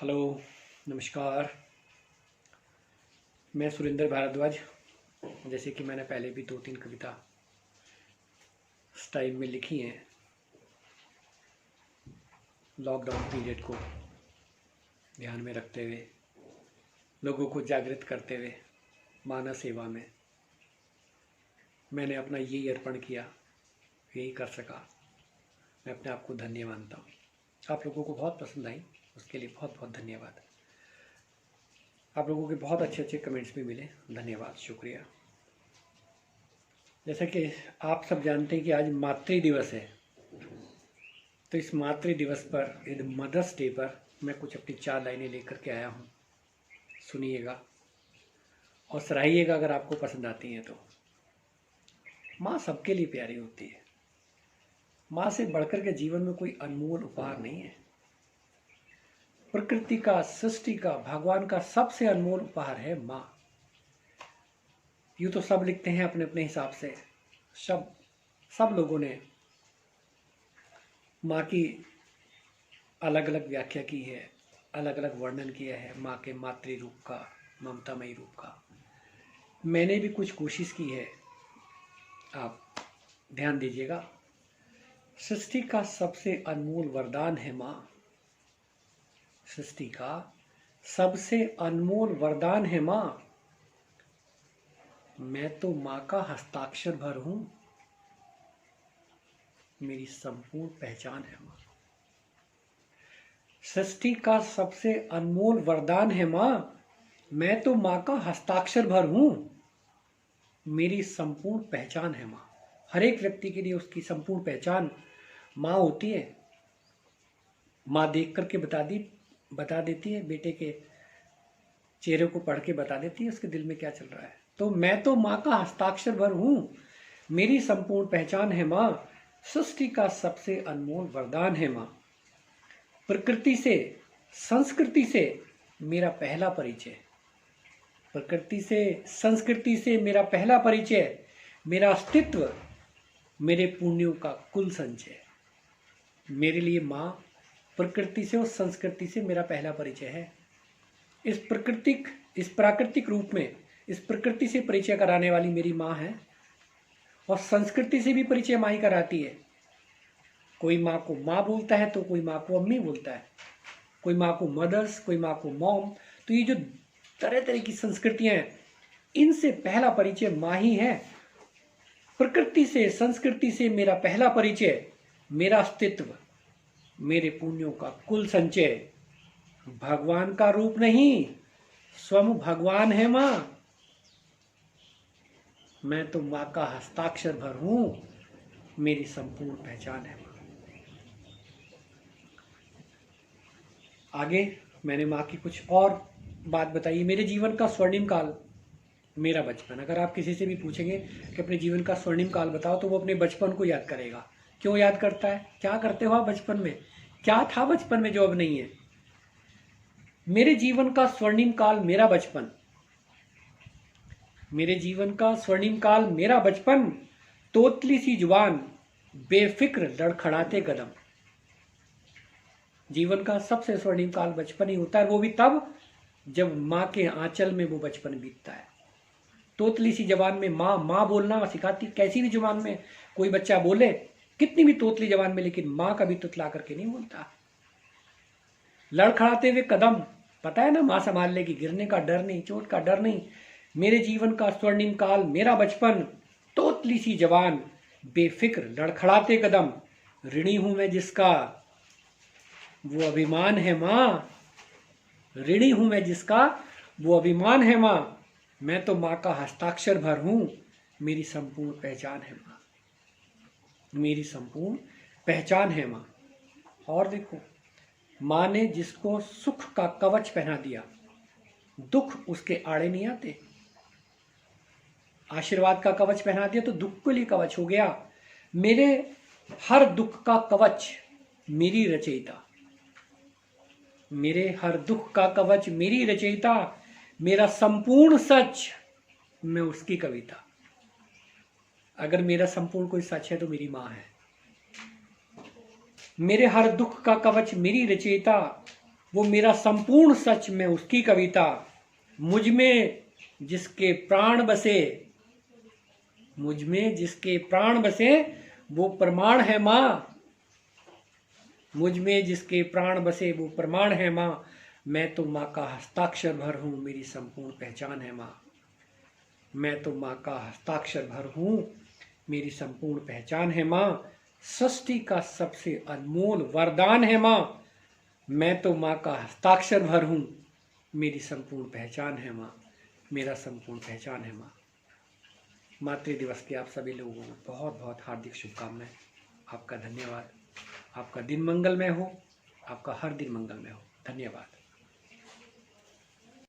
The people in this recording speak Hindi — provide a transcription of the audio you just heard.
हेलो, नमस्कार। मैं सुरेंद्र भारद्वाज। जैसे कि मैंने पहले भी 2-3 कविता इस टाइम में लिखी हैं, लॉकडाउन पीरियड को ध्यान में रखते हुए, लोगों को जागृत करते हुए मानव सेवा में मैंने अपना यही अर्पण किया, यही कर सका। मैं अपने आप को धन्य मानता हूँ। आप लोगों को बहुत पसंद आई, उसके लिए बहुत बहुत धन्यवाद। आप लोगों के बहुत अच्छे अच्छे कमेंट्स भी मिले, धन्यवाद, शुक्रिया। जैसा कि आप सब जानते हैं कि आज मातृ दिवस है, तो इस मातृ दिवस पर, मदर्स डे पर, मैं कुछ अपनी 4 लाइनें लेकर के आया हूँ। सुनिएगा और सराहिएगा अगर आपको पसंद आती हैं तो। माँ सबके लिए प्यारी होती है। माँ से बढ़कर के जीवन में कोई अनमोल उपहार नहीं है। प्रकृति का, सृष्टि का, भगवान का सबसे अनमोल उपहार है माँ। यूँ तो सब लिखते हैं अपने अपने हिसाब से, सब लोगों ने माँ की अलग अलग व्याख्या की है, अलग अलग वर्णन किया है माँ के मातृ रूप का, ममतामयी रूप का। मैंने भी कुछ कोशिश की है, आप ध्यान दीजिएगा। सृष्टि का सबसे अनमोल वरदान है माँ। सृष्टि का सबसे अनमोल वरदान है माँ। मैं तो माँ का हस्ताक्षर भर हूं, मेरी संपूर्ण पहचान है माँ। सृष्टि का सबसे अनमोल वरदान है माँ। मैं तो माँ का हस्ताक्षर भर हूं, मेरी संपूर्ण पहचान है माँ। हर एक व्यक्ति के लिए उसकी संपूर्ण पहचान माँ होती है। माँ देख करके बता देती है, बेटे के चेहरे को पढ़ के बता देती है उसके दिल में क्या चल रहा है। तो मैं तो माँ का हस्ताक्षर भर हूं, मेरी संपूर्ण पहचान है माँ। सृष्टि का सबसे अनमोल वरदान है माँ। प्रकृति से, संस्कृति से मेरा पहला परिचय। प्रकृति से, संस्कृति से मेरा पहला परिचय। मेरा अस्तित्व, मेरे पुण्यों का कुल संचय। मेरे लिए माँ प्रकृति से और संस्कृति से मेरा पहला परिचय है। इस प्राकृतिक रूप में, इस प्रकृति से परिचय कराने वाली मेरी माँ है, और संस्कृति से भी परिचय माँ ही कराती है। कोई माँ को माँ बोलता है तो कोई माँ को अम्मी बोलता है, कोई माँ को मदर्स, कोई माँ को मॉम। तो ये जो तरह तरह की संस्कृतियां हैं, इनसे पहला परिचय माँ ही है। प्रकृति से, संस्कृति से मेरा पहला परिचय, मेरा अस्तित्व, मेरे पुण्यों का कुल संचय। भगवान का रूप नहीं, स्वयं भगवान है माँ। मैं तो माँ का हस्ताक्षर भर हूं, मेरी संपूर्ण पहचान है माँ। आगे मैंने माँ की कुछ और बात बताई। मेरे जीवन का स्वर्णिम काल मेरा बचपन। अगर आप किसी से भी पूछेंगे कि अपने जीवन का स्वर्णिम काल बताओ, तो वो अपने बचपन को याद करेगा। क्यों याद करता है? क्या करते हो आप बचपन में? क्या था बचपन में जो अब नहीं है? मेरे जीवन का स्वर्णिम काल मेरा बचपन। मेरे जीवन का स्वर्णिम काल मेरा बचपन। तोतली सी जुबान, बेफिक्र लड़खड़ाते कदम। जीवन का सबसे स्वर्णिम काल बचपन ही होता है, वो भी तब जब माँ के आंचल में वो बचपन बीतता है। तोतली सी जबान में माँ माँ बोलना सिखाती। कैसी भी जुबान में कोई बच्चा बोले, कितनी भी तोतली जबान में, लेकिन माँ कभी तुतला करके नहीं बोलता। लड़खड़ाते हुए कदम, पता है ना, माँ संभाल लेगी, गिरने का डर नहीं, चोट का डर नहीं। मेरे जीवन का स्वर्णिम काल मेरा बचपन। तोतली सी जबान, बेफिक्र लड़खड़ाते कदम। ऋणी हूं मैं जिसका, वो अभिमान है माँ। ऋणी हूं मैं जिसका, वो अभिमान है माँ। मैं तो माँ का हस्ताक्षर भर हूं, मेरी संपूर्ण पहचान है माँ। मेरी संपूर्ण पहचान है माँ। और देखो, माँ ने जिसको सुख का कवच पहना दिया, दुख उसके आड़े नहीं आते। आशीर्वाद का कवच पहना दिया तो दुख के लिए कवच हो गया। मेरे हर दुख का कवच मेरी रचयिता। मेरे हर दुख का कवच मेरी रचयिता। मेरा संपूर्ण सच, मैं उसकी कविता। अगर मेरा संपूर्ण कोई सच है तो मेरी माँ है। मेरे हर दुख का कवच मेरी रचयिता। वो मेरा संपूर्ण सच में उसकी कविता, मुझ में जिसके प्राण बसे, मुझ में जिसके प्राण बसे वो प्रमाण है माँ, मुझ में जिसके प्राण बसे वो प्रमाण है माँ। मैं तो माँ का हस्ताक्षर भर हूँ, मेरी संपूर्ण पहचान है माँ। मैं तो माँ का हस्ताक्षर भर हूँ, मेरी संपूर्ण पहचान है माँ। सृष्टि का सबसे अनमोल वरदान है माँ। मैं तो माँ का हस्ताक्षर भर हूँ, मेरी संपूर्ण पहचान है माँ। मेरा संपूर्ण पहचान है माँ। मातृ दिवस की आप सभी लोगों को बहुत बहुत हार्दिक शुभकामनाएं। आपका धन्यवाद। आपका दिन मंगलमय हो, आपका हर दिन मंगलमय हो। धन्यवाद।